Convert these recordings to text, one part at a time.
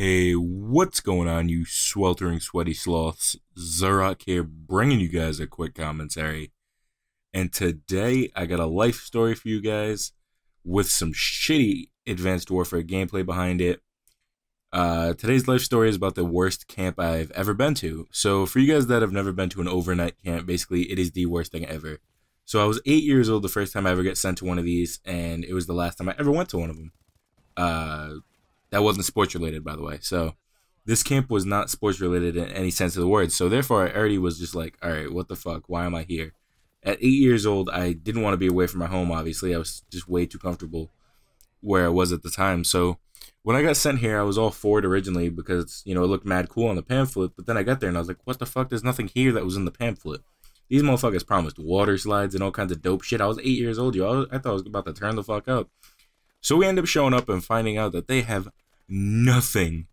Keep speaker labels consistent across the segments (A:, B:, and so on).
A: Hey, what's going on, you sweltering sweaty sloths? Zurok here, bringing you guys a quick commentary. And today, I got a life story for you guys with some shitty Advanced Warfare gameplay behind it. Today's life story is about the worst camp I've ever been to. So, for you guys that have never been to an overnight camp, basically, it is the worst thing ever. So, I was 8 years old the first time I ever got sent to one of these, and it was the last time I ever went to one of them. That wasn't sports related, by the way. So this camp was not sports related in any sense of the word. So therefore, I already was just like, all right, what the fuck? Why am I here? At 8 years old, I didn't want to be away from my home, obviously. I was just way too comfortable where I was at the time. So when I got sent here, I was all for it originally because, it looked mad cool on the pamphlet. But then I got there and I was like, what the fuck? There's nothing here that was in the pamphlet. These motherfuckers promised water slides and all kinds of dope shit. I was 8 years old, yo. I thought I was about to turn the fuck up. So we end up showing up and finding out that they have nothing,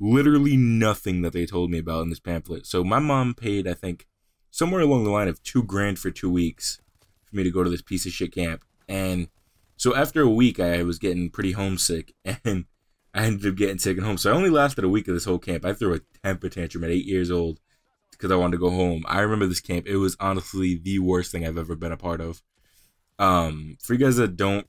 A: literally nothing that they told me about in this pamphlet. So my mom paid, I think, somewhere along the line of $2,000 for 2 weeks for me to go to this piece of shit camp. And so after a week, I was getting pretty homesick, and I ended up getting taken home. So I only lasted a week of this whole camp. I threw a temper tantrum at 8 years old because I wanted to go home. I remember this camp. It was honestly the worst thing I've ever been a part of. For you guys that don't,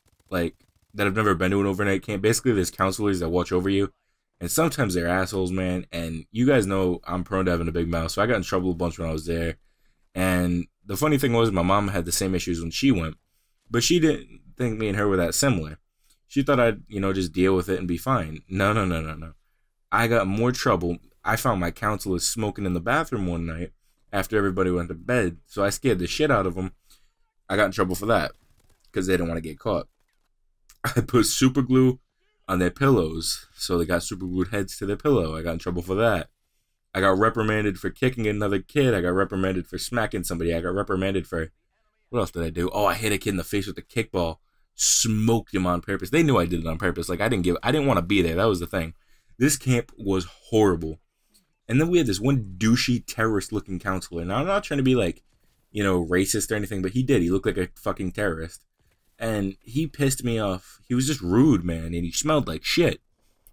A: that have never been to an overnight camp, basically there's counselors that watch over you, and sometimes they're assholes, man, and you guys know I'm prone to having a big mouth, so I got in trouble a bunch when I was there. And the funny thing was, my mom had the same issues when she went, but she didn't think me and her were that similar. She thought I'd, just deal with it and be fine. No. I got more trouble. I found my counselors smoking in the bathroom one night after everybody went to bed, so I scared the shit out of them. I got in trouble for that, because they didn't want to get caught. I put super glue on their pillows, so they got super glued heads to their pillow. I got in trouble for that. I got reprimanded for kicking another kid. I got reprimanded for smacking somebody. I got reprimanded for, what else did I do? Oh, I hit a kid in the face with a kickball. Smoked him on purpose. They knew I did it on purpose. I didn't want to be there. That was the thing. This camp was horrible. And then we had this one douchey terrorist-looking counselor. Now, I'm not trying to be racist or anything, but he did. He looked like a fucking terrorist. And he pissed me off. He was just rude, man, and he smelled like shit.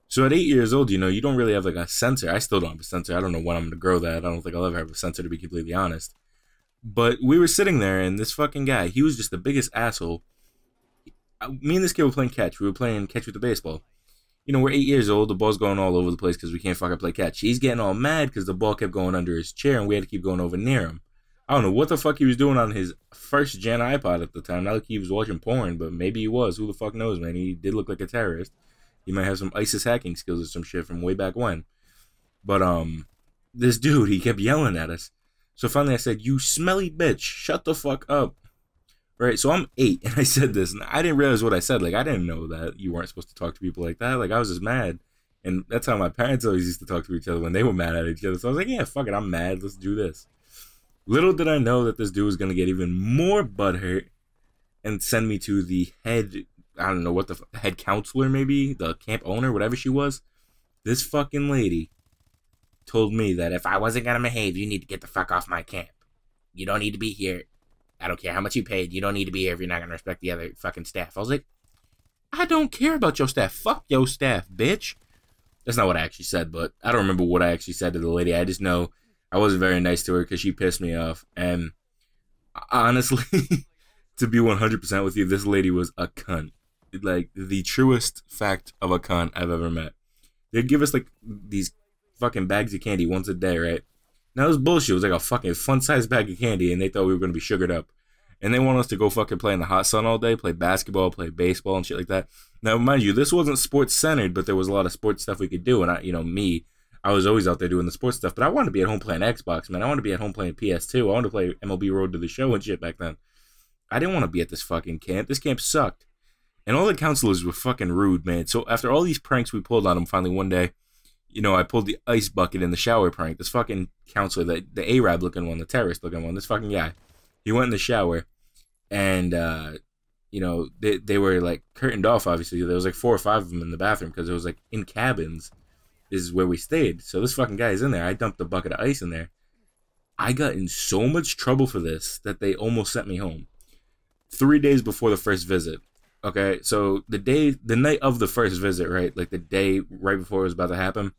A: So at 8 years old, you don't really have a sensor. I still don't have a sensor. I don't know when I'm going to grow that. I don't think I'll ever have a sensor, to be completely honest. But we were sitting there, and this fucking guy, he was just the biggest asshole. Me and this kid were playing catch. We were playing catch with the baseball. We're 8 years old. The ball's going all over the place because we can't fucking play catch. He's getting all mad because the ball kept going under his chair, and we had to keep going over near him. I don't know what the fuck he was doing on his first-gen iPod at the time. Not like he was watching porn, but maybe he was. Who the fuck knows, man? He did look like a terrorist. He might have some ISIS hacking skills or some shit from way back when. But, this dude, he kept yelling at us. So finally I said, you smelly bitch, shut the fuck up. Right, so I'm 8, and I said this, and I didn't realize what I said. I didn't know that you weren't supposed to talk to people like that. I was just mad. And that's how my parents always used to talk to each other when they were mad at each other. So I was like, yeah, fuck it, I'm mad. Let's do this. Little did I know that this dude was going to get even more butthurt and send me to the head, I don't know what the head counselor, maybe, the camp owner, whatever she was. This fucking lady told me that if I wasn't going to behave, you need to get the fuck off my camp. You don't need to be here. I don't care how much you paid. You don't need to be here if you're not going to respect the other fucking staff. I was like, I don't care about your staff. Fuck your staff, bitch. That's not what I actually said, but I don't remember what I actually said to the lady. I just know I wasn't very nice to her because she pissed me off. And honestly, to be 100% with you, this lady was a cunt. The truest fact of a cunt I've ever met. They'd give us these fucking bags of candy once a day, right? Now, it was bullshit. It was like a fucking fun-sized bag of candy, and they thought we were going to be sugared up. And they want us to go fucking play in the hot sun all day, play basketball, play baseball, and shit like that. Now, mind you, this wasn't sports-centered, but there was a lot of sports stuff we could do. And, I was always out there doing the sports stuff, but I wanted to be at home playing Xbox, man. I wanted to be at home playing PS2. I wanted to play MLB Road to the Show and shit back then. I didn't want to be at this fucking camp. This camp sucked. And all the counselors were fucking rude, man. So after all these pranks we pulled on them, finally one day, I pulled the ice bucket in the shower prank. This fucking counselor, the Arab looking one, the terrorist looking one, this fucking guy, he went in the shower, and, they were, curtained off, obviously. There was, 4 or 5 of them in the bathroom, because it was, in cabins. This is where we stayed. So this fucking guy is in there. I dumped a bucket of ice in there. I got in so much trouble for this that they almost sent me home. 3 days before the first visit, Okay, so the night of the first visit, right? Like the day right before it was about to happen,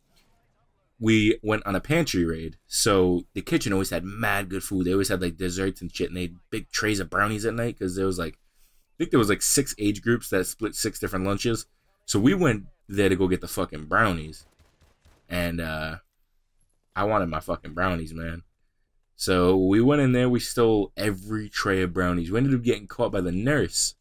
A: we went on a pantry raid. So the kitchen always had mad good food. They always had like desserts and shit, and they had big trays of brownies at night because there was like, I think there was like 6 age groups that split 6 different lunches. So we went there to go get the fucking brownies, and I wanted my fucking brownies, man. So we went in there, we stole every tray of brownies. We ended up getting caught by the nurse.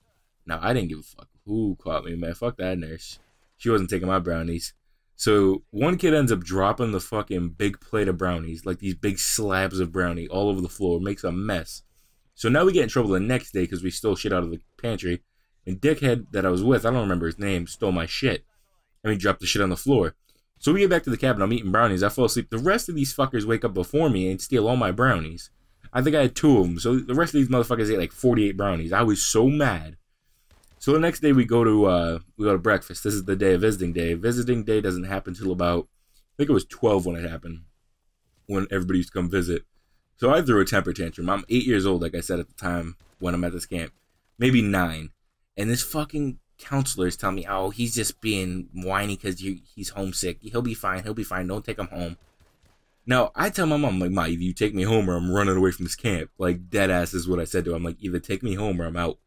A: Now, I didn't give a fuck who caught me, man. Fuck that nurse. She wasn't taking my brownies. So one kid ends up dropping the fucking big plate of brownies, like these big slabs of brownie all over the floor, makes a mess. So now we get in trouble the next day because we stole shit out of the pantry. And dickhead that I was with, I don't remember his name, stole my shit. I mean, dropped the shit on the floor. So we get back to the cabin. I'm eating brownies. I fall asleep. The rest of these fuckers wake up before me and steal all my brownies. I think I had 2 of them. So the rest of these motherfuckers ate like 48 brownies. I was so mad. So the next day we go to breakfast. This is the day of visiting day. Visiting day doesn't happen till about, I think it was 12 when it happened, when everybody used to come visit. So I threw a temper tantrum. I'm 8 years old, like I said at the time when I'm at this camp, maybe 9, and this fucking counselor is telling me, "Oh, he's just being whiny because he's homesick. He'll be fine. He'll be fine. Don't take him home." Now I tell my mom, like, "Ma, either you take me home or I'm running away from this camp." Like, dead ass is what I said to her. I'm like, either take me home or I'm out.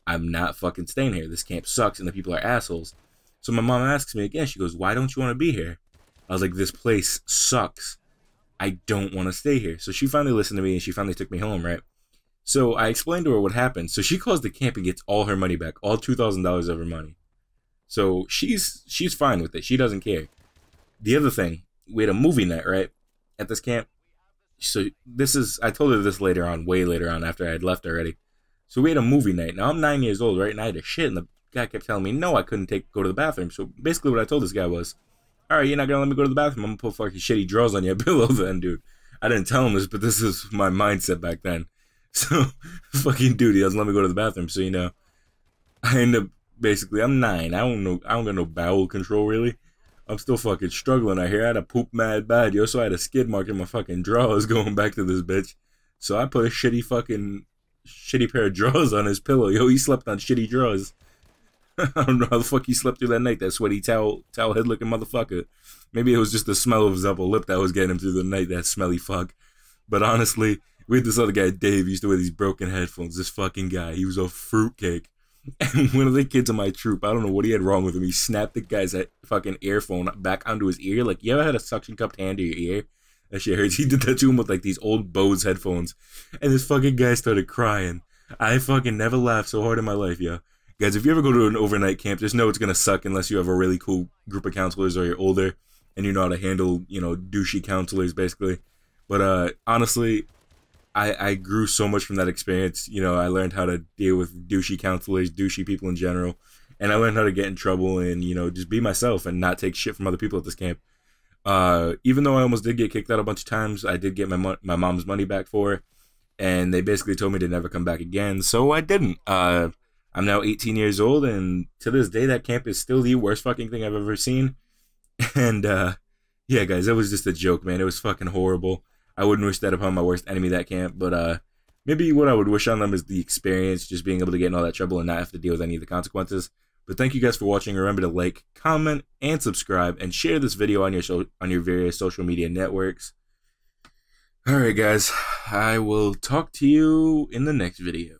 A: I'm not fucking staying here. This camp sucks and the people are assholes. So my mom asks me again. She goes, "Why don't you want to be here?" I was like, "This place sucks. I don't want to stay here." So she finally listened to me and she finally took me home, right? So I explained to her what happened. So she calls the camp and gets all her money back, all $2,000 of her money. So she's fine with it. She doesn't care. The other thing, we had a movie night, right, at this camp. So I told her this later on, way later on after I had left already. So we had a movie night. Now I'm 9 years old, right, and I had a shit, and the guy kept telling me no, I couldn't go to the bathroom. So basically what I told this guy was, "All right, you're not gonna let me go to the bathroom. I'm gonna put fucking shitty drawers on your pillow then, dude." I didn't tell him this, but this is my mindset back then. So, fucking dude, he doesn't let me go to the bathroom. So, I end up, basically, I'm 9. I don't got no bowel control, really. I'm still fucking struggling out here. I had to poop mad bad, yo, so I had a skid mark in my fucking drawers going back to this bitch. So I put a shitty pair of drawers on his pillow. Yo, he slept on shitty drawers. I don't know how the fuck he slept through that night, that sweaty towel head looking motherfucker. Maybe it was just the smell of his upper lip that was getting him through the night, that smelly fuck. But honestly, we had this other guy, Dave, he used to wear these broken headphones. This fucking guy, he was a fruitcake. And one of the kids in my troop, I don't know what he had wrong with him, he snapped the guy's fucking earphone back onto his ear. Like, you ever had a suction cupped hand to your ear? That shit hurts. He did that to him with like these old Bose headphones. And this fucking guy started crying. I fucking never laughed so hard in my life, yo. Guys, if you ever go to an overnight camp, just know it's going to suck unless you have a really cool group of counselors or you're older and you know how to handle, douchey counselors, basically. But honestly, I grew so much from that experience. I learned how to deal with douchey counselors, douchey people in general. And I learned how to get in trouble and, just be myself and not take shit from other people at this camp. Even though I almost did get kicked out a bunch of times, I did get my mom's money back for it. And they basically told me to never come back again. So I didn't. I'm now 18 years old, and to this day, that camp is still the worst fucking thing I've ever seen. And, yeah, guys, that was just a joke, man. It was fucking horrible. I wouldn't wish that upon my worst enemy, that camp. But, maybe what I would wish on them is the experience, just being able to get in all that trouble and not have to deal with any of the consequences. But thank you guys for watching. Remember to like, comment, and subscribe, and share this video on your various social media networks. Alright, guys. I will talk to you in the next video.